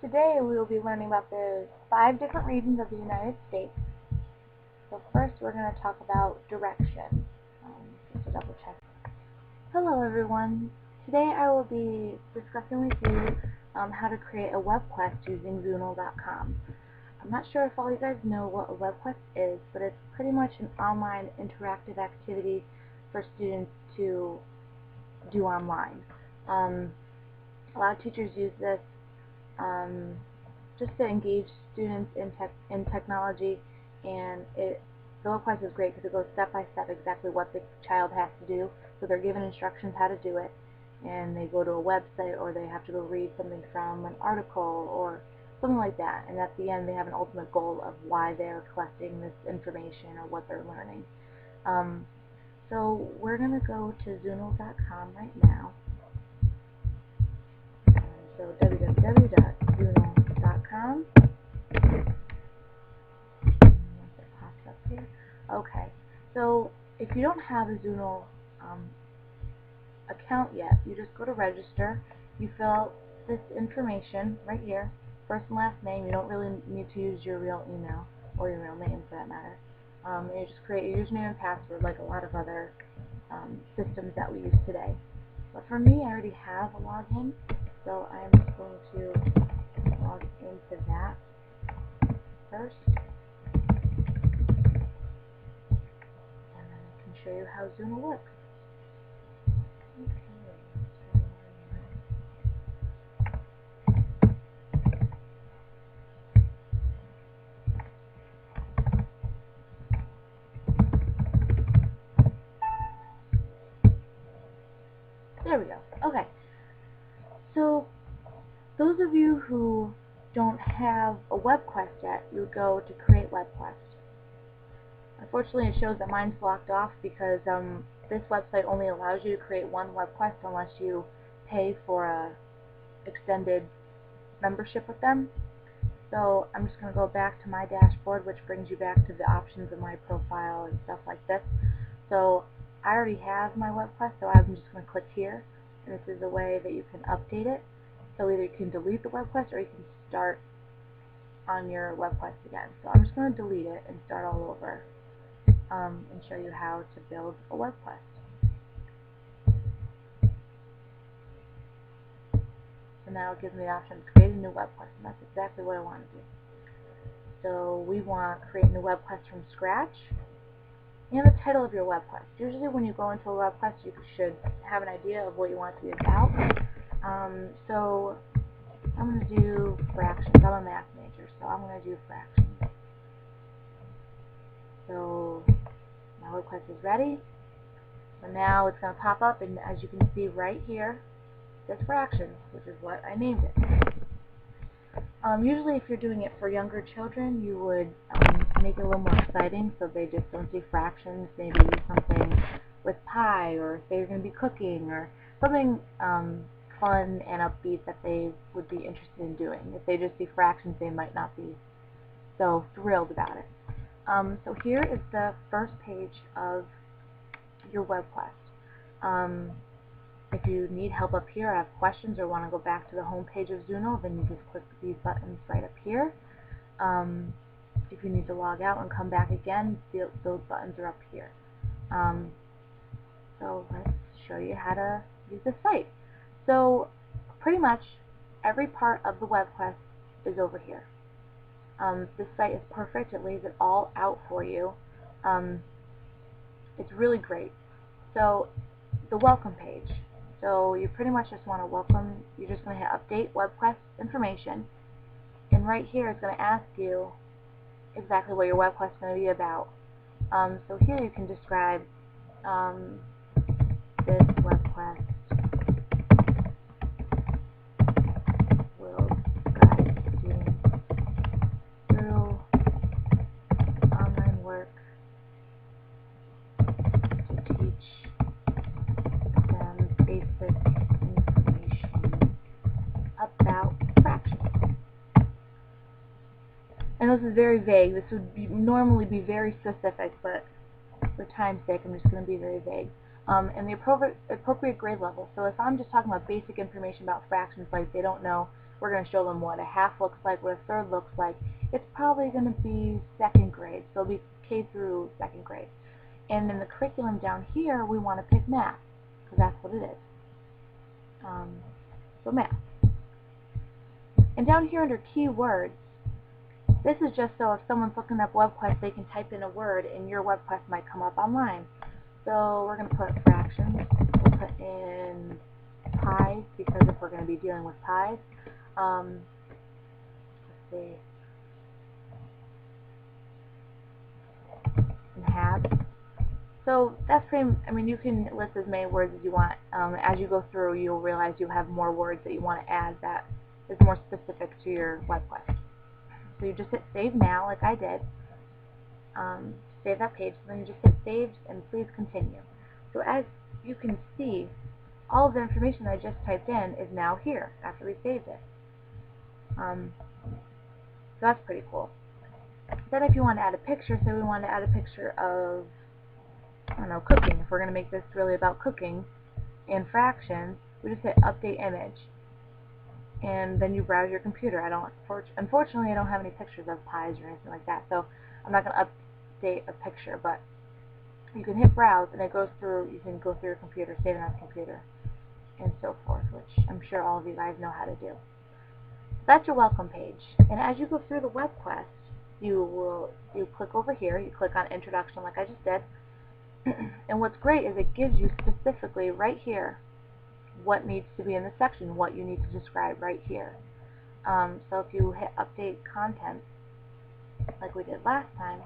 Today we will be learning about the 5 different regions of the United States. So first we're going to talk about direction. Just to double check. Hello everyone. Today I will be discussing with you how to create a web quest using Zuno.com. I'm not sure if all you guys know what a web quest is, but it's pretty much an online interactive activity for students to do online. A lot of teachers use this just to engage students in technology, and the web quest is great because it goes step by step exactly what the child has to do. So they're given instructions how to do it, and they go to a website or they have to go read something from an article or something like that, and at the end they have an ultimate goal of why they're collecting this information or what they're learning. So we're going to go to Zuno.com right now. So www.zuno.com. Okay, so if you don't have a Zuno account yet, you just go to register, you fill out this information right here, first and last name. You don't really need to use your real email or your real name for that matter. You just create a username and password like a lot of other systems that we use today. But for me, I already have a login, so I'm just going to log into that first. Show you how Zuno works. There we go. Okay. So those of you who don't have a web quest yet, you would go to create web quest. Unfortunately, it shows that mine's blocked off because this website only allows you to create one web quest unless you pay for a extended membership with them. So I'm just going to go back to my dashboard, which brings you back to the options of my profile and stuff like this. So I already have my web quest, so I'm just going to click here, and this is a way that you can update it. So either you can delete the web quest or you can start on your web quest again. So I'm just going to delete it and start all over. And show you how to build a web quest. So now it gives me the option to create a new web quest, and that's exactly what I want to do. So we want to create a new web quest from scratch, and the title of your web quest. Usually when you go into a web quest, you should have an idea of what you want it to be about. So I'm going to do fractions. I'm a math major, so I'm going to do fractions. So my web quest is ready. So now it's going to pop up, and as you can see right here, it says fractions, which is what I named it. Usually if you're doing it for younger children, you would make it a little more exciting so they just don't see fractions, maybe something with pie, or say you're going to be cooking, or something fun and upbeat that they would be interested in doing. If they just see fractions, they might not be so thrilled about it. So here is the first page of your web quest. If you need help up here, have questions, or want to go back to the home page of Zuno, then you just click these buttons right up here. If you need to log out and come back again, those buttons are up here. So let's show you how to use the site. So pretty much every part of the web quest is over here. This site is perfect. It lays it all out for you. It's really great. So the welcome page. So you pretty much just want to welcome. You're just going to hit update web quest information, and right here it's going to ask you exactly what your web quest is going to be about. So here you can describe this web quest will guide students through online work to teach them basic information about fractions. And this is very vague. This would normally be very specific, but for time's sake, I'm just going to be very vague. And the appropriate grade level. So if I'm just talking about basic information about fractions, like they don't know we're going to show them what a half looks like, what a third looks like. It's probably going to be second grade, so it'll be K through second grade. And in the curriculum down here, we want to pick math, because that's what it is. So math. And down here under keywords, this is just so if someone's looking up WebQuest, they can type in a word and your WebQuest might come up online. So we're going to put fractions. We'll put in pies, because if we're going to be dealing with pies. Let's see. And halves. So that's pretty, I mean, you can list as many words as you want. As you go through, you'll realize you have more words that you want to add that is more specific to your WebQuest. So you just hit save now, like I did. Save that page, so then you just hit save and please continue. So as you can see, all of the information I just typed in is now here after we saved it. So that's pretty cool. Then if you want to add a picture, say we want to add a picture of, I don't know, cooking. If we're going to make this really about cooking and fractions, we just hit update image. And then you browse your computer. Unfortunately, I don't have any pictures of pies or anything like that, so I'm not going to update a picture, but you can hit browse and it goes through, you can go through your computer, save it on the computer, and so forth, which I'm sure all of you guys know how to do. That's your welcome page. And as you go through the WebQuest, you click over here, you click on introduction like I just did, and what's great is it gives you specifically right here what needs to be in the section, what you need to describe right here. So if you hit update content, like we did last time,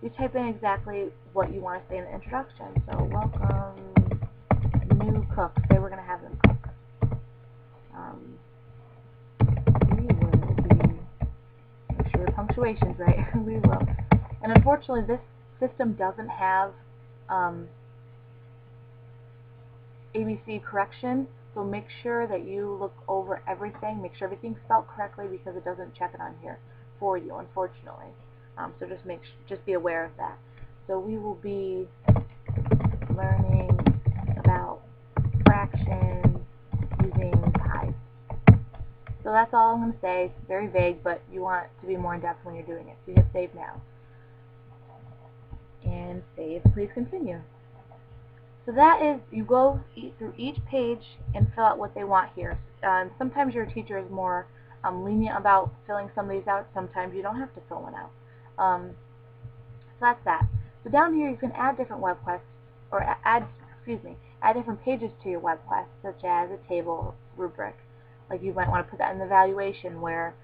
you type in exactly what you want to say in the introduction. So welcome new cook. Say we're going to have them cook. We will be, make sure the punctuation's right. We will. And unfortunately, this system doesn't have ABC correction, so make sure that you look over everything, make sure everything's spelled correctly, because it doesn't check it on here for you, unfortunately. So just be aware of that. So we will be learning about fractions using pies. So that's all I'm going to say. It's very vague, but you want to be more in depth when you're doing it. So you hit save now. And save, please continue. So that is, you go through each page and fill out what they want here. Sometimes your teacher is more lenient about filling some of these out. Sometimes you don't have to fill one out. So that's that. So down here you can add different WebQuests, or add different pages to your WebQuest, such as a table rubric. Like you might want to put that in the evaluation where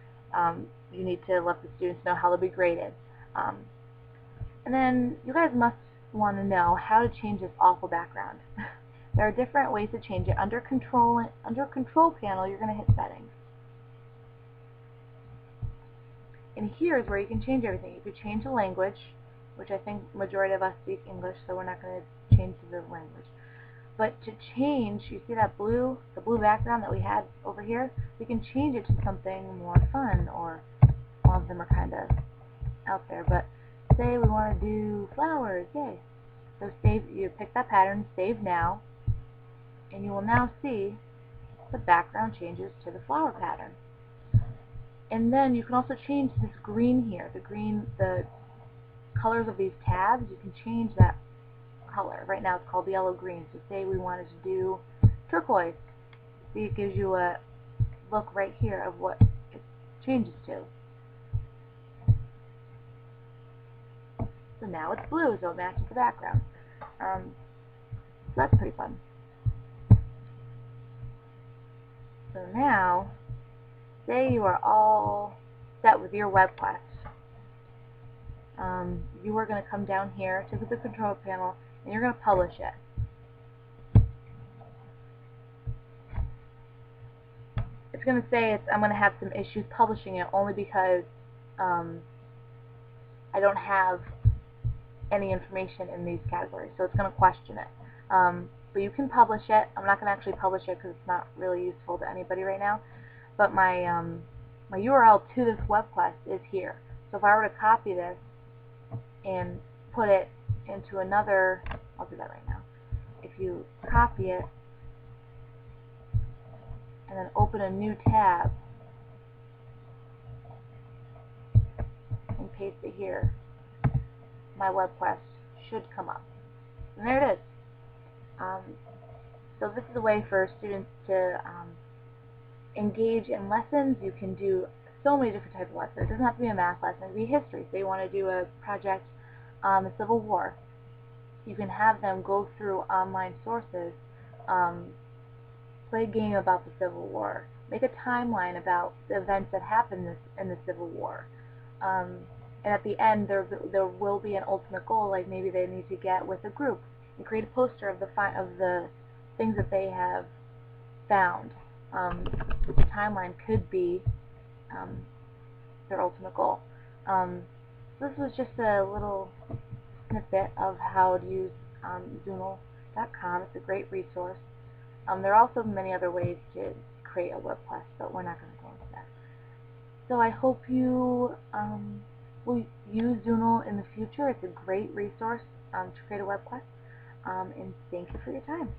you need to let the students know how they'll be graded. And then you guys must want to know how to change this awful background. There are different ways to change it. Under control panel, you're going to hit settings. And here is where you can change everything. You could change the language, which I think majority of us speak English, so we're not going to change the language. But to change, you see that the blue background that we had over here? We can change it to something more fun, or all of them are kind of out there. But say we want to do flowers, yay. So you pick that pattern, save now, and you will now see the background changes to the flower pattern. And then you can also change this green here, the colors of these tabs. You can change that color. Right now it's called yellow-green. So say we wanted to do turquoise. See, it gives you a look right here of what it changes to. So now it's blue, so it matches the background. So that's pretty fun. So now, say you are all set with your WebQuest. You are going to come down here to the control panel, and you're going to publish it. It's going to say I'm going to have some issues publishing it only because I don't have any information in these categories, so it's going to question it. But you can publish it. I'm not going to actually publish it because it's not really useful to anybody right now. But my URL to this WebQuest is here. So if I were to copy this and put it into another, I'll do that right now. If you copy it and then open a new tab, paste it here, my web quest should come up. And there it is. So this is a way for students to engage in lessons. You can do so many different types of lessons. It doesn't have to be a math lesson. It can be history. Say you want to do a project on the Civil War. You can have them go through online sources, play a game about the Civil War, make a timeline about the events that happened in the Civil War. And at the end, there will be an ultimate goal, like maybe they need to get with a group and create a poster of the things that they have found. The timeline could be their ultimate goal. So this was just a little snippet of how to use Zoomle.com. It's a great resource. There are also many other ways to create a web quest, but we're not going to go into that. So I hope you will use Zoomle in the future. It's a great resource to create a web quest. And thank you for your time.